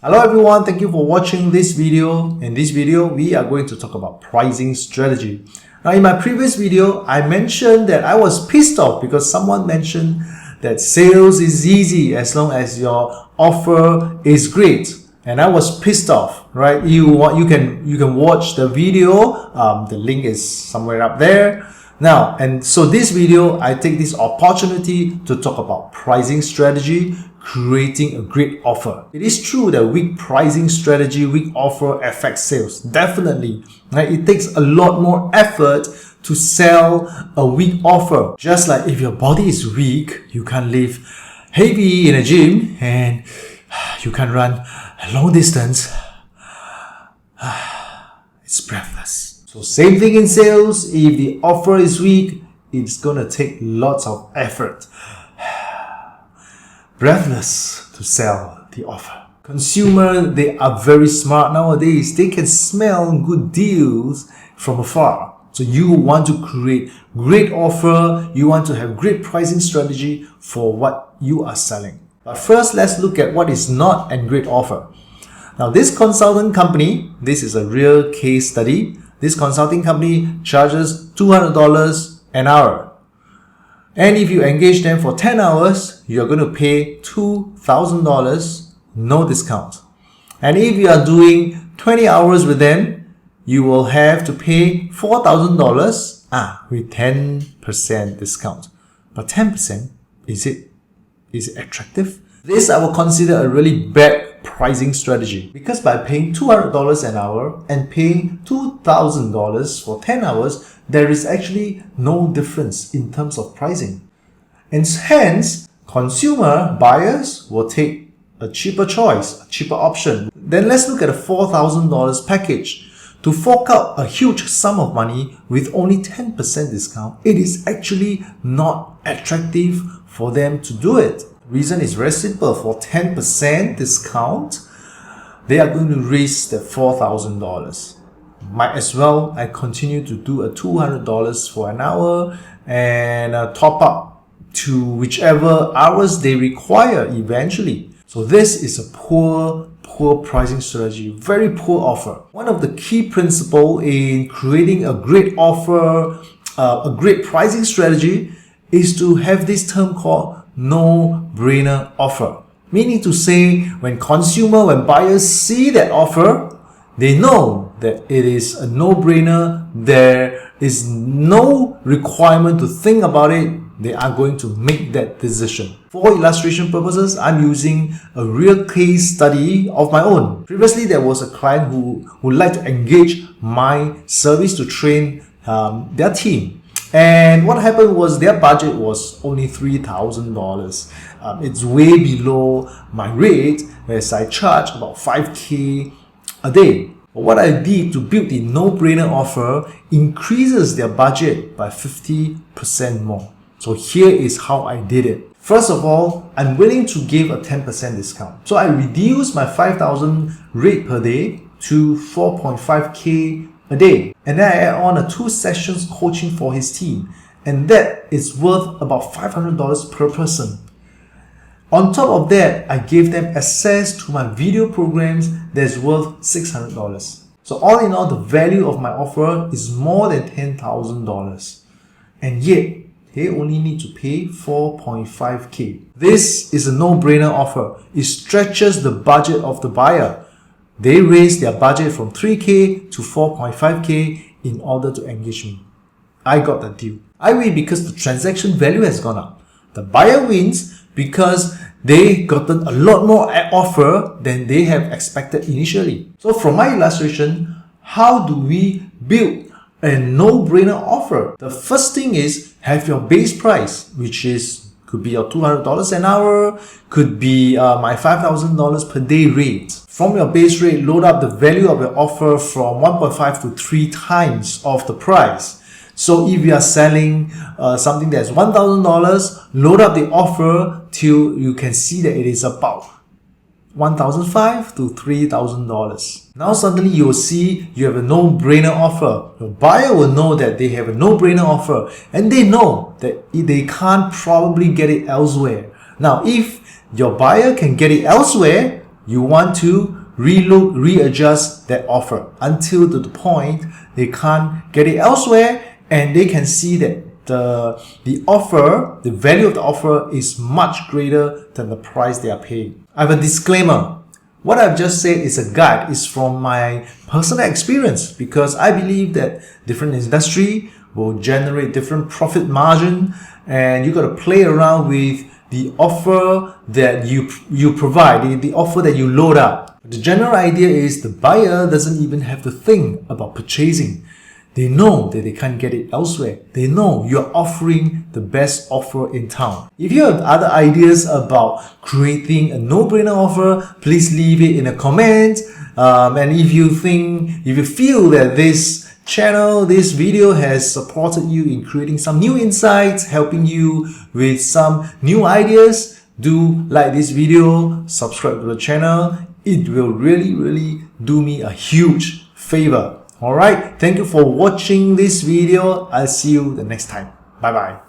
Hello everyone, thank you for watching this video. In this video, we are going to talk about pricing strategy. Now in my previous video, I mentioned that I was pissed off because someone mentioned that sales is easy as long as your offer is great. And I was pissed off, right? You can watch the video. The link is somewhere up there. Now, and so this video, I take this opportunity to talk about pricing strategy, creating a great offer. It is true that weak pricing strategy, weak offer affects sales. Definitely, right? It takes a lot more effort to sell a weak offer. Just like if your body is weak, you can't lift heavy in a gym and you can't run a long distance. It's breathless. So same thing in sales. If the offer is weak, it's gonna take lots of effort. Breathless to sell the offer. Consumer, they are very smart nowadays. They can smell good deals from afar. So you want to create great offer. You want to have great pricing strategy for what you are selling. But first, let's look at what is not a great offer. Now, this consultant company, this is a real case study. This consulting company charges $200 an hour. And if you engage them for 10 hours, you're going to pay $2,000, no discount. And if you are doing 20 hours with them, you will have to pay $4,000 with 10% discount. But 10%, is it attractive? This I will consider a really bad pricing strategy, because by paying $200 an hour and paying $2,000 for 10 hours, there is actually no difference in terms of pricing. And hence, consumer buyers will take a cheaper choice, a cheaper option. Then let's look at a $4,000 package. To fork out a huge sum of money with only 10% discount, it is actually not attractive for them to do it. Reason is very simple. For 10% discount, they are going to raise the $4,000. Might as well I continue to do a $200 for an hour and top up to whichever hours they require eventually. So this is a poor pricing strategy, very poor offer. One of the key principles in creating a great offer, a great pricing strategy, is to have this term called no-brainer offer. Meaning to say, when buyers see that offer, they know that it is a no-brainer. There is no requirement to think about it. They are going to make that decision. For illustration purposes, I'm using a real case study of my own. Previously, there was a client who would like to engage my service to train their team. And what happened was their budget was only $3,000. It's way below my rate, whereas I charge about $5,000 a day. But what I did to build the no-brainer offer increases their budget by 50% more. So here is how I did it. First of all, I'm willing to give a 10% discount. So I reduced my $5,000 rate per day to $4,500 a day. And then I add on a 2 sessions coaching for his team. And that is worth about $500 per person. On top of that, I gave them access to my video programs that's worth $600. So all in all, the value of my offer is more than $10,000. And yet, they only need to pay $4,500. This is a no-brainer offer. It stretches the budget of the buyer. They raise their budget from $3,000 to $4,500 in order to engage me. I got the deal. I win because the transaction value has gone up. The buyer wins because they gotten a lot more offer than they have expected initially. So from my illustration, how do we build a no-brainer offer? The first thing is have your base price, which could be your $200 an hour, could be my $5,000 per day rate. From your base rate, load up the value of your offer from 1.5 to 3 times of the price. So if you are selling something that's $1,000, load up the offer till you can see that it is about $1,500 to $3,000. Now suddenly you will see you have a no-brainer offer. Your buyer will know that they have a no-brainer offer, and they know that they can't probably get it elsewhere. Now if your buyer can get it elsewhere, you want to relook, readjust that offer until to the point they can't get it elsewhere, and they can see that the offer, the value of the offer is much greater than the price they are paying. I have a disclaimer. What I've just said is a guide, is from my personal experience, because I believe that different industry will generate different profit margin, and you got to play around with the offer that you provide, the offer that you load up. The general idea is the buyer doesn't even have to think about purchasing. They know that they can't get it elsewhere. They know you're offering the best offer in town. If you have other ideas about creating a no-brainer offer, please leave it in a comment. And if you feel that this channel, this video has supported you in creating some new insights, helping you with some new ideas, do like this video, subscribe to the channel. It will really do me a huge favor. Alright, thank you for watching this video. I'll see you the next time. Bye bye.